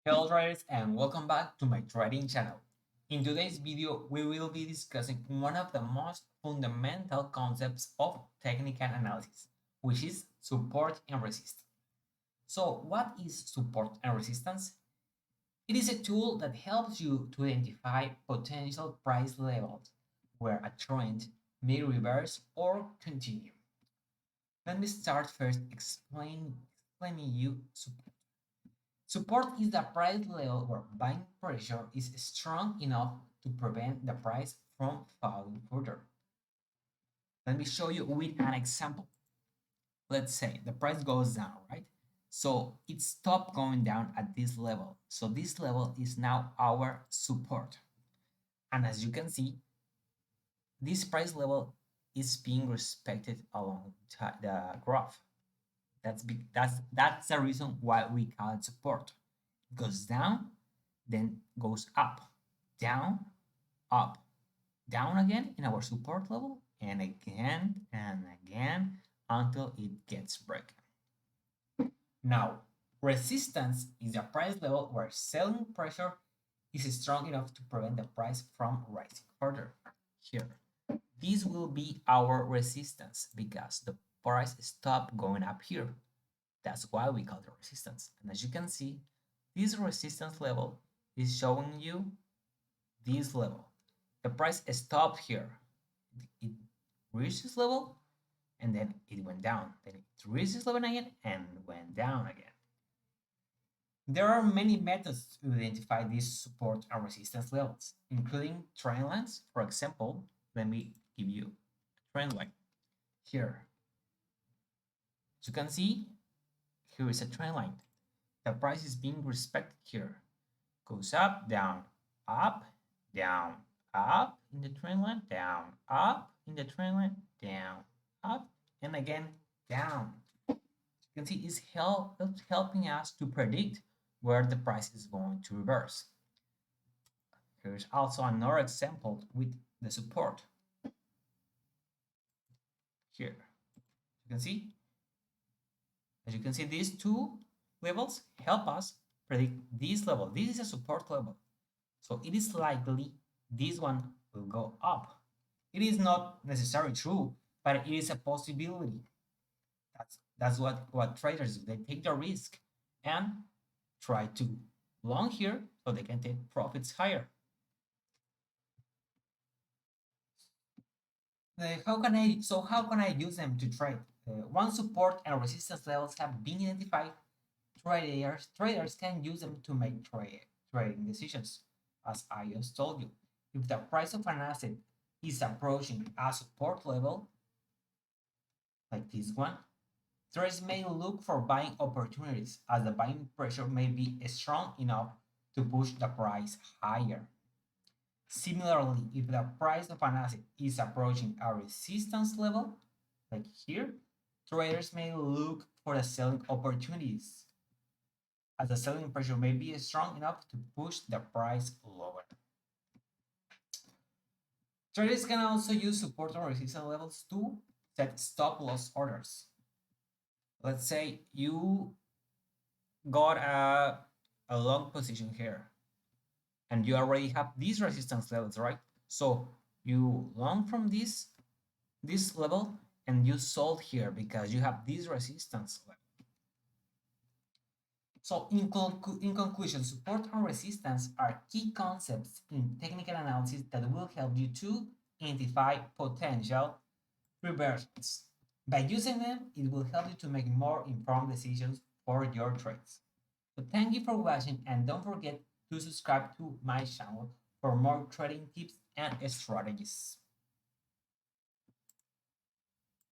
Hello traders and welcome back to my trading channel. In today's video, we will be discussing one of the most fundamental concepts of technical analysis, which is support and resistance. So what is support and resistance? It is a tool that helps you to identify potential price levels where a trend may reverse or continue. Let me start first explaining you support. Support is the price level where buying pressure is strong enough to prevent the price from falling further. Let me show you with an example. Let's say the price goes down, right? So it stopped going down at this level. So this level is now our support. And as you can see, this price level is being respected along the graph. That's the reason why we call it support. It goes down, then goes up, down, up, down again in our support level, and again until it gets broken. Now, resistance is a price level where selling pressure is strong enough to prevent the price from rising further. Here, this will be our resistance because the price stopped going up here. That's why we call it resistance. And as you can see, this resistance level is showing you this level. The price stopped here. It reached this level and then it went down. Then it reached this level again and went down again. There are many methods to identify these support and resistance levels, including trend lines. For example, let me give you a trend line here. As you can see, here is a trend line. The price is being respected here. Goes up, down, up, down, up in the trend line, down, up in the trend line, down, up, and again down. You can see it's helping us to predict where the price is going to reverse. Here's also another example with the support. Here, you can see, as you can see, these two levels help us predict this level. This is a support level. So it is likely this one will go up. It is not necessarily true, but it is a possibility. That's what traders do. They take the risk and try to long here so they can take profits higher. How can I use them to trade? Once support and resistance levels have been identified, traders can use them to make trading decisions. As I just told you, if the price of an asset is approaching a support level, like this one, traders may look for buying opportunities as the buying pressure may be strong enough to push the price higher. Similarly, if the price of an asset is approaching a resistance level, like here, traders may look for the selling opportunities as the selling pressure may be strong enough to push the price lower. Traders can also use support or resistance levels to set stop loss orders. Let's say you got a long position here and you already have these resistance levels, right? So you long from this level and you sold here because you have this resistance level. So in conclusion, support and resistance are key concepts in technical analysis that will help you to identify potential reversals. By using them, it will help you to make more informed decisions for your trades. So thank you for watching and don't forget to subscribe to my channel for more trading tips and strategies.